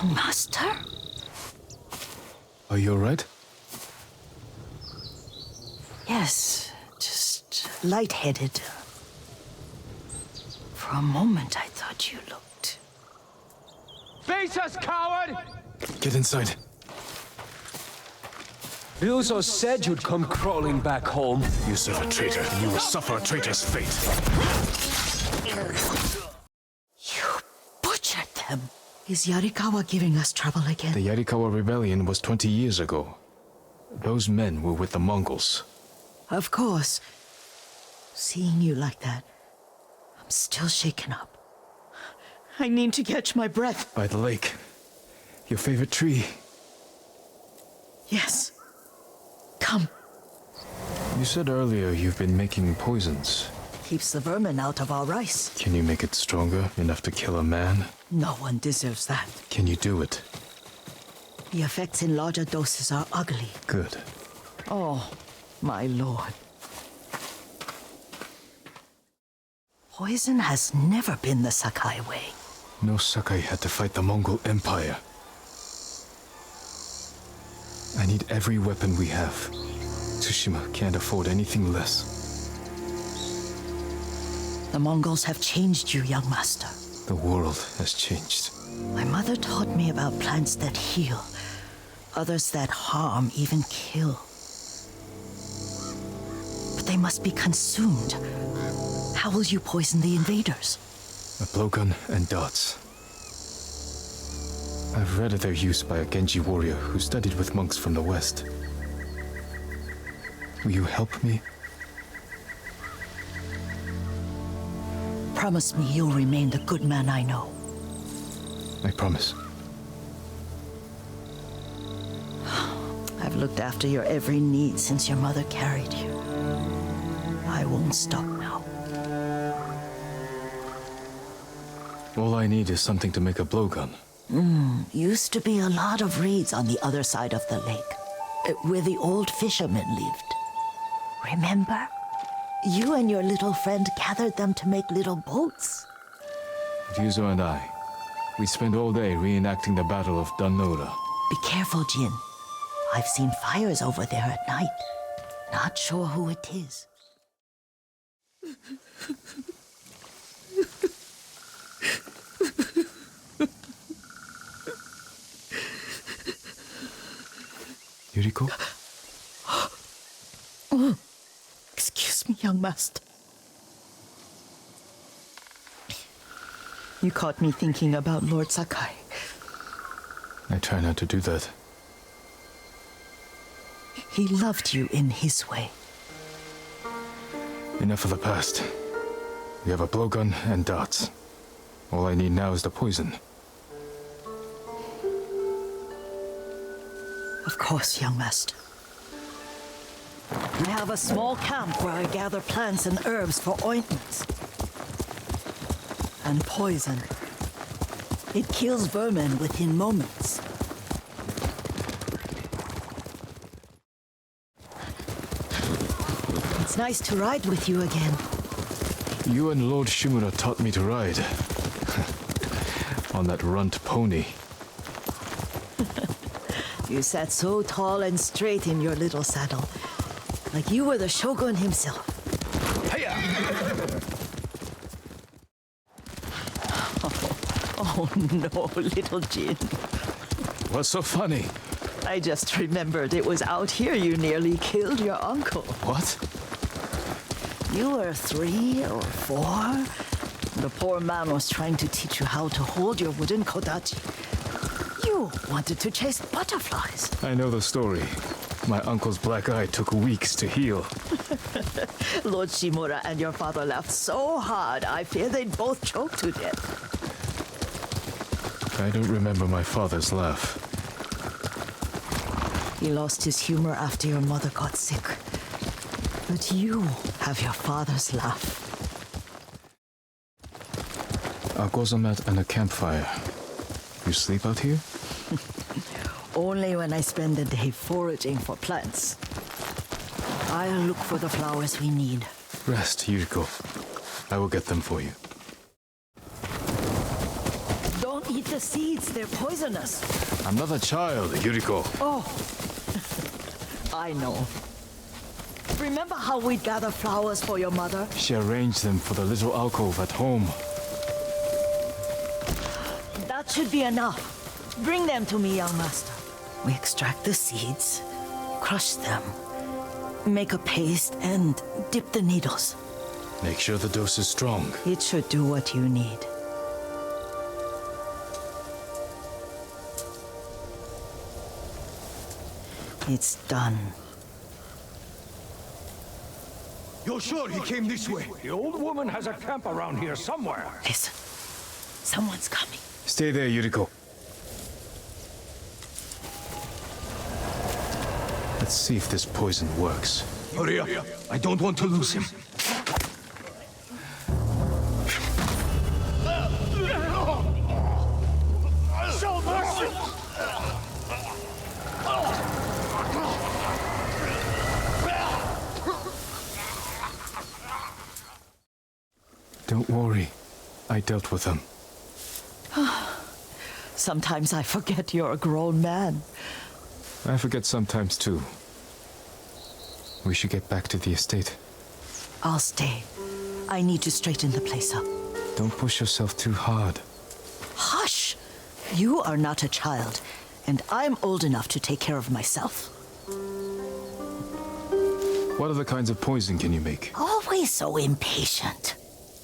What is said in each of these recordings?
Young master? Are you alright? Yes, just lightheaded. For a moment, I thought you looked... Face us, coward! Get inside. You so said you'd come crawling back home. You serve a traitor, and you will suffer a traitor's fate. You butchered them. Is Yarikawa giving us trouble again? The Yarikawa rebellion was 20 years ago. Those men were with the Mongols. Of course. Seeing you like that, I'm still shaken up. I need to catch my breath. By the lake. Your favorite tree. Yes. Come. You said earlier you've been making poisons. Keeps the vermin out of our rice. Can you make it stronger enough to kill a man? No one deserves that. Can you do it? The effects in larger doses are ugly. Good. Oh, my lord. Poison has never been the Sakai way. No Sakai had to fight the Mongol Empire. I need every weapon we have. Tsushima can't afford anything less. The Mongols have changed you, young master. The world has changed. My mother taught me about plants that heal, others that harm, even kill. But they must be consumed. How will you poison the invaders? A blowgun and darts. I've read of their use by a Genji warrior who studied with monks from the west. Will you help me? Promise me you'll remain the good man I know. I promise. I've looked after your every need since your mother carried you. I won't stop now. All I need is something to make a blowgun. Used to be a lot of reeds on the other side of the lake, where the old fishermen lived. Remember? You and your little friend gathered them to make little boats. Ryuzo and I, we spent all day reenacting the Battle of Danora. Be careful, Jin. I've seen fires over there at night. Not sure who it is. Yuriko? Excuse me, young master. You caught me thinking about Lord Sakai. I try not to do that. He loved you in his way. Enough of the past. We have a blowgun and darts. All I need now is the poison. Of course, young master. I have a small camp where I gather plants and herbs for ointments. And poison. It kills vermin within moments. It's nice to ride with you again. You and Lord Shimura taught me to ride. On that runt pony. You sat so tall and straight in your little saddle, like you were the shogun himself. Oh no, little Jin. What's so funny? I just remembered it was out here you nearly killed your uncle. What? You were 3 or 4. The poor man was trying to teach you how to hold your wooden kodachi. You wanted to chase butterflies. I know the story. My uncle's black eye took weeks to heal. Lord Shimura and your father laughed so hard, I fear they'd both choke to death. I don't remember my father's laugh. He lost his humor after your mother got sick. But you have your father's laugh. A goza mat and a campfire. You sleep out here? Only when I spend the day foraging for plants. I'll look for the flowers we need. Rest, Yuriko. I will get them for you. Don't Don't eat the seeds, they're poisonous. I'm not a child, Yuriko. Oh, I know. Remember how we'd gather flowers for your mother? She arranged them for the little alcove at home. That should be enough. Bring them to me, young master. We extract the seeds, crush them, make a paste, and dip the needles. Make sure the dose is strong. It should do what you need. It's done. You're sure he came this way? The old woman has a camp around here somewhere. Listen, someone's coming. Stay there, Yuriko. Let's see if this poison works. Hurry up. I don't want to lose him. Show mercy! Don't worry. I dealt with them. Sometimes I forget you're a grown man. I forget sometimes too. We should get back to the estate. I'll stay. I need to straighten the place up. Don't push yourself too hard. Hush! You are not a child, and I'm old enough to take care of myself. What other kinds of poison can you make? Always so impatient.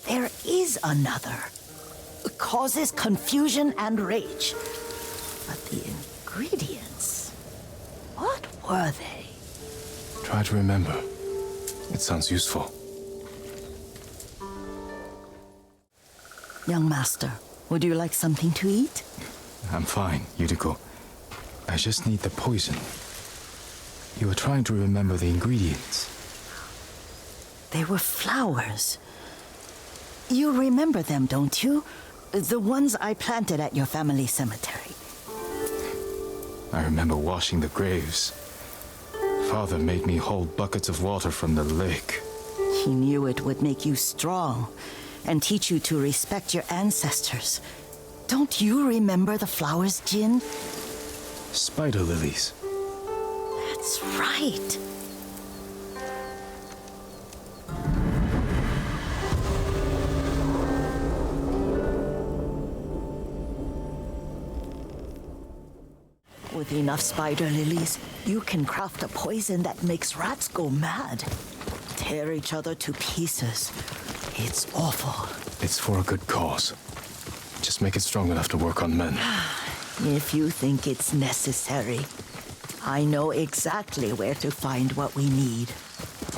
There is another. It causes confusion and rage. But the ingredients... what were they? Try to remember. It sounds useful. Young master, would you like something to eat? I'm fine, Yuriko. I just need the poison. You were trying to remember the ingredients. They were flowers. You remember them, don't you? The ones I planted at your family cemetery. I remember washing the graves. Father made me hold buckets of water from the lake. He knew it would make you strong and teach you to respect your ancestors. Don't you remember the flowers, Jin? Spider lilies. That's right. With enough spider lilies, you can craft a poison that makes rats go mad. Tear each other to pieces. It's awful. It's for a good cause. Just make it strong enough to work on men. If you think it's necessary, I know exactly where to find what we need.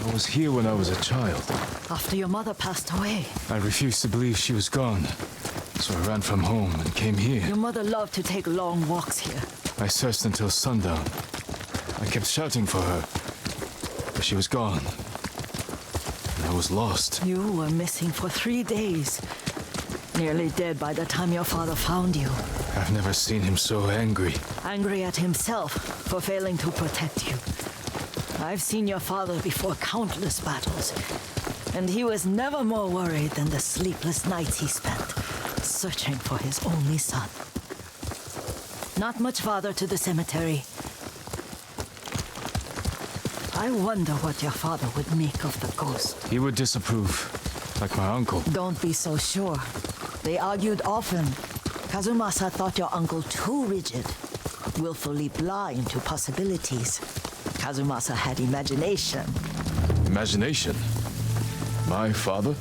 I was here when I was a child. After your mother passed away, I refused to believe she was gone. So I ran from home and came here. your mother loved to take long walks here. I searched until sundown. I kept shouting for her, but she was gone. And I was lost. You were missing for 3 days. Nearly dead by the time your father found you. I've never seen him so angry. Angry at himself for failing to protect you. I've seen your father before countless battles, and he was never more worried than the sleepless nights he spent searching for his only son. Not much farther to the cemetery. I wonder what your father would make of the ghost. He would disapprove, like my uncle. Don't be so sure. They argued often. Kazumasa thought your uncle too rigid, willfully blind to possibilities. Kazumasa had imagination. Imagination? My father?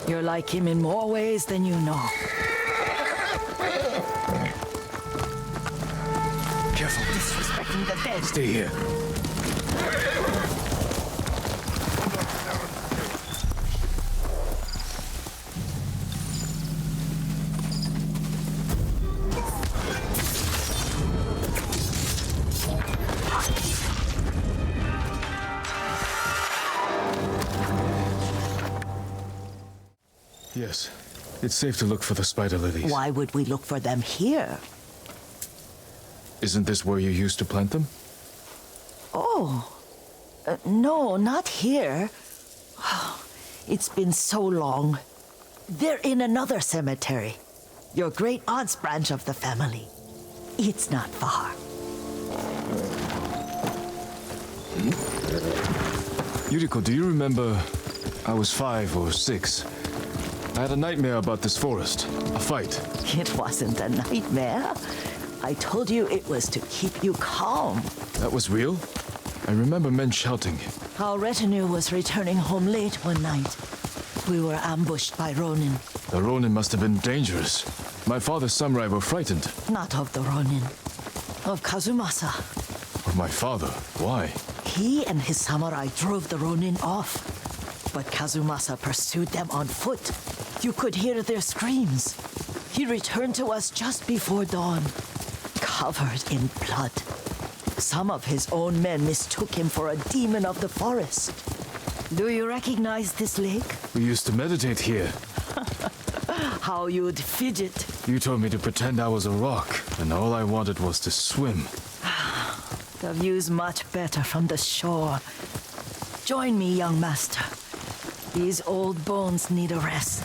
You're like him in more ways than you know. Careful. Disrespecting the dead. Stay here. Yes, it's safe to look for the spider lilies. Why would we look for them here? Isn't this where you used to plant them? Oh, no, not here. It's been so long. They're in another cemetery. your great aunt's branch of the family. It's not far. Yuriko, do you remember? I was 5 or 6. I had a nightmare about this forest. A fight. It wasn't a nightmare. I told you it was to keep you calm. That was real? I remember men shouting. Our retinue was returning home late one night. We were ambushed by Ronin. The Ronin must have been dangerous. My father's samurai were frightened. Not of the Ronin. Of Kazumasa. Of my father? Why? He and his samurai drove the Ronin off. But Kazumasa pursued them on foot. You could hear their screams. He returned to us just before dawn, covered in blood. Some of his own men mistook him for a demon of the forest. Do you recognize this lake? We used to meditate here. How you'd fidget. You told me to pretend I was a rock, and all I wanted was to swim. The view's much better from the shore. Join me, young master. These old bones need a rest.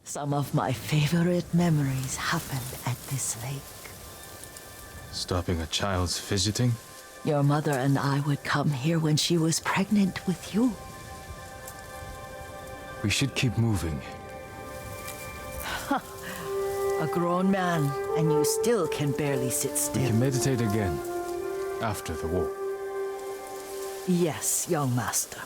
Some of my favorite memories happened at this lake. Stopping a child's fidgeting? Your mother and I would come here when she was pregnant with you. We should keep moving. A grown man, and you still can barely sit We still. can meditate again. After the war. Yes, young master.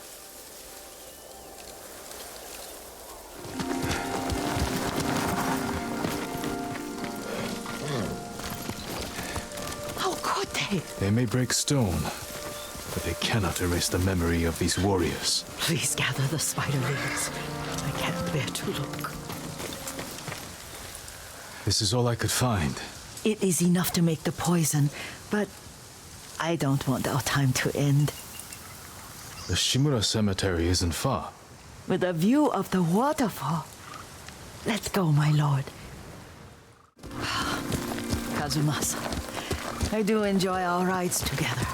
How could they? They may break stone, but they cannot erase the memory of these warriors. Please gather the spider leaves. I can't bear to look. This is all I could find. It is enough to make the poison, but I don't want our time to end. The Shimura cemetery isn't far. With a view of the waterfall. Let's go, my lord. Kazumasa, I do enjoy our rides together.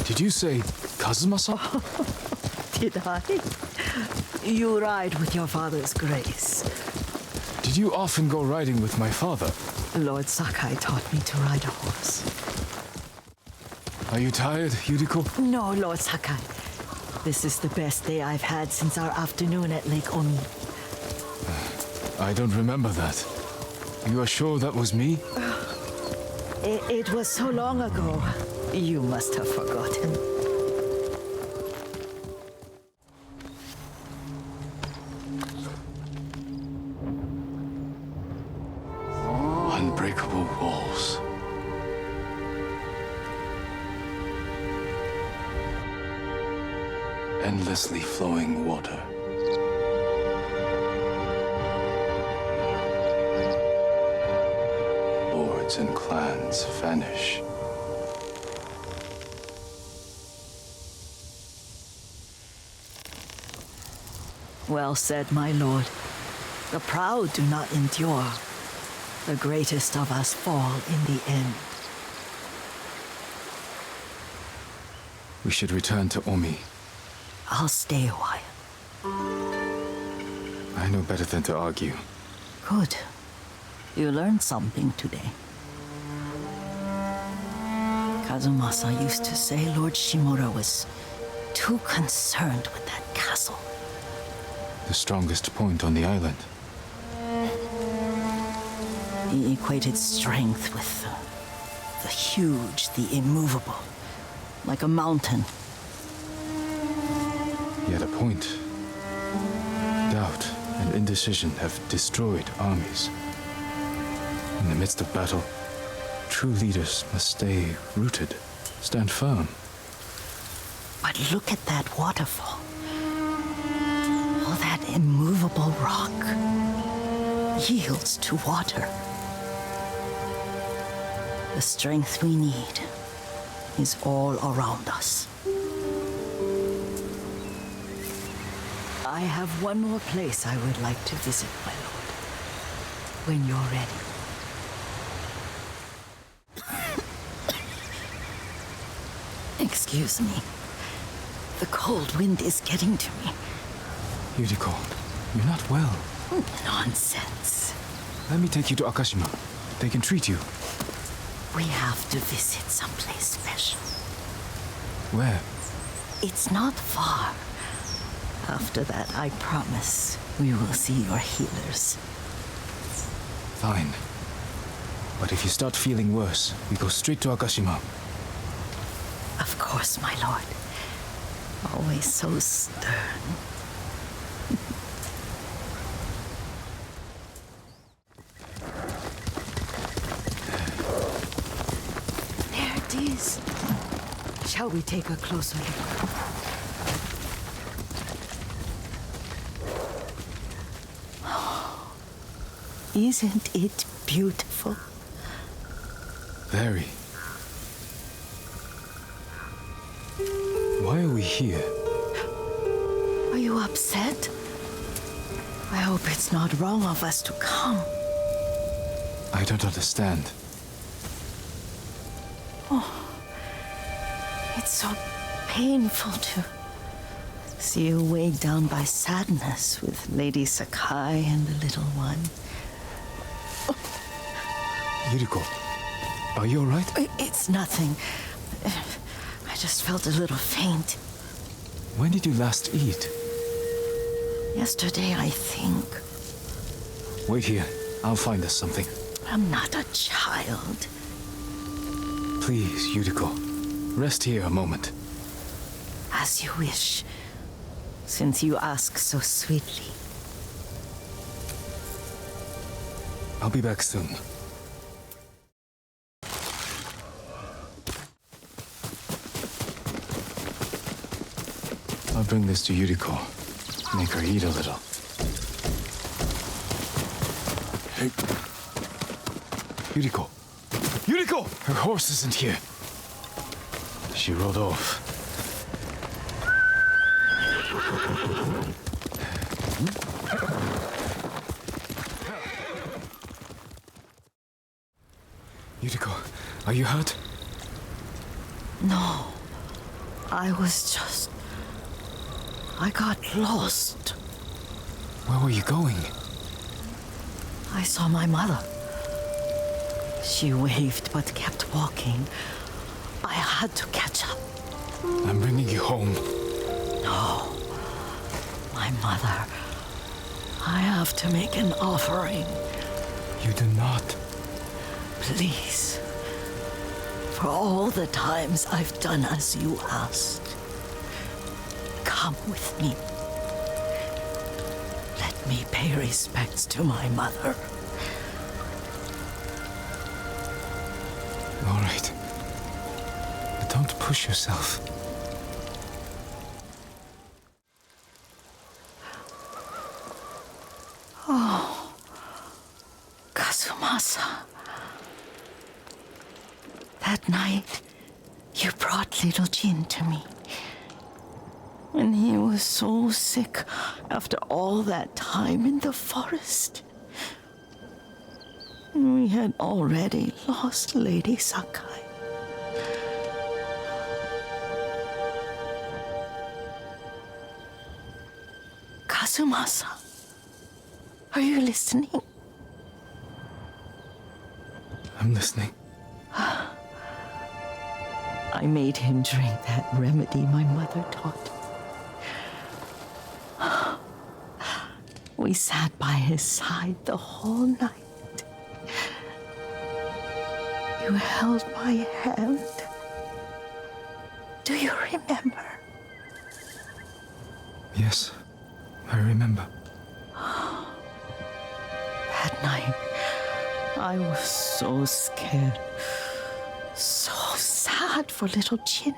Did you say Kazumasa? Did I? You ride with your father's grace. Did you often go riding with my father? Lord Sakai taught me to ride a horse. Are you tired, Yuriko? No, Lord Sakai. This is the best day I've had since our afternoon at Lake Omi. I don't remember that. You are sure that was me? It was so long ago. You must have forgotten. Unbreakable walls. Endlessly flowing water. Lords and clans vanish. Well said, my lord. The proud do not endure. The greatest of us fall in the end. We should return to Omi. I'll stay a while. I know better than to argue. Good. You learned something today. Kazumasa used to say Lord Shimura was too concerned with that castle. The strongest point on the island. He equated strength with the huge, the immovable, like a mountain. He had a point. Doubt and indecision have destroyed armies. In the midst of battle, true leaders must stay rooted, stand firm. But look at that waterfall. All that immovable rock yields to water. The strength we need is all around us. I have one more place I would like to visit, my lord. When you're ready. Excuse me. The cold wind is getting to me. Yuriko, You're not well. Nonsense. Let me take you to Akashima. They can treat you. We have to visit someplace special. Where? It's not far. After that, I promise, we will see your healers. Fine. But if you start feeling worse, we go straight to Akashima. Of course, my lord. Always so stern. There it is. Shall we take a closer look? Isn't it beautiful? Very. Why are we here? Are you upset? I hope it's not wrong of us to come. I don't understand. It's so painful to see you weighed down by sadness with Lady Sakai and the little one. Yuriko, are you alright? It's nothing. I just felt a little faint. When did you last eat? Yesterday, I think. Wait here. I'll find us something. I'm not a child. Please, Yuriko. Rest here a moment. As you wish, since you ask so sweetly. I'll be back soon. I'll bring this to Yuriko. Make her eat a little. Hey. Yuriko! Yuriko! Her horse isn't here. She rode off. Yuriko, are you hurt? No, I got lost. Where were you going? I saw my mother. She waved but kept walking. I had to catch up. I'm bringing you home. No, my mother. I have to make an offering. You do not. Please. For all the times I've done as you asked. Come with me. Let me pay respects to my mother. All right. But don't push yourself. Kazumasa. That night, you brought little Jin to me. When he was so sick after all that time in the forest. We had already lost Lady Sakai. Kazumasa, are you listening? I'm listening. I made him drink that remedy my mother taught me. We sat by his side the whole night. You held my hand. Do you remember? Yes, I remember. That night, I was so scared, so sad for little Jin.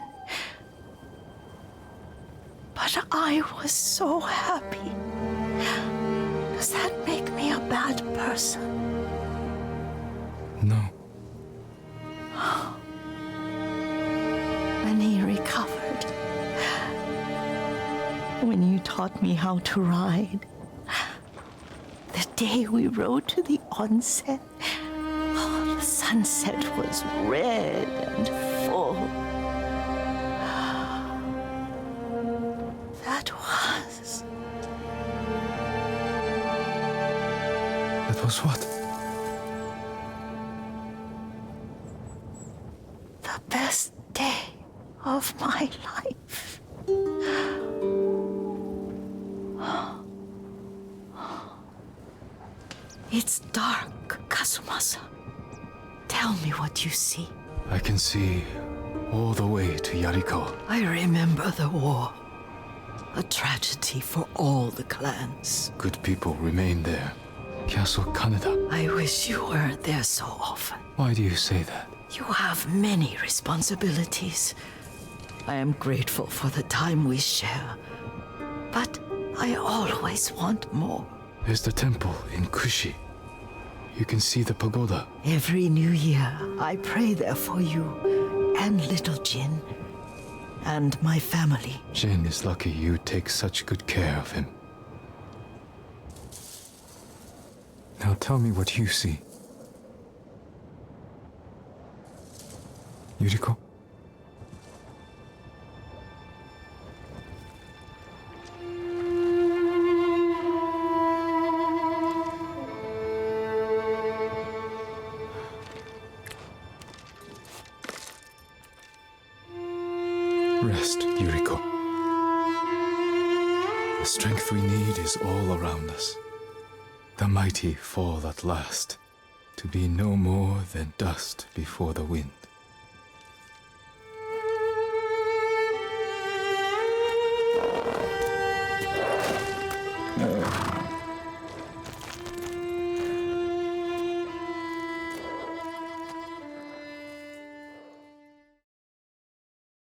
But I was so happy. Does that make me a bad person? No. When he recovered, when you taught me how to ride, the day we rode to the onsen, the sunset was red and full. That was That was what? The best day of my life. It's dark, Kazumasa. Tell me what you see. I can see all the way to Yuriko. I remember the war. A tragedy for all the clans. Good people remain there. Castle Kaneda. I wish you weren't there so often. Why do you say that? You have many responsibilities. I am grateful for the time we share. But I always want more. There's the temple in Kushi. You can see the pagoda. Every new year, I pray there for you and little Jin and my family. Jin is lucky you take such good care of him. Now tell me what you see. Yuriko? Rest, Yuriko. The strength we need is all around us. The mighty fall at last, to be no more than dust before the wind.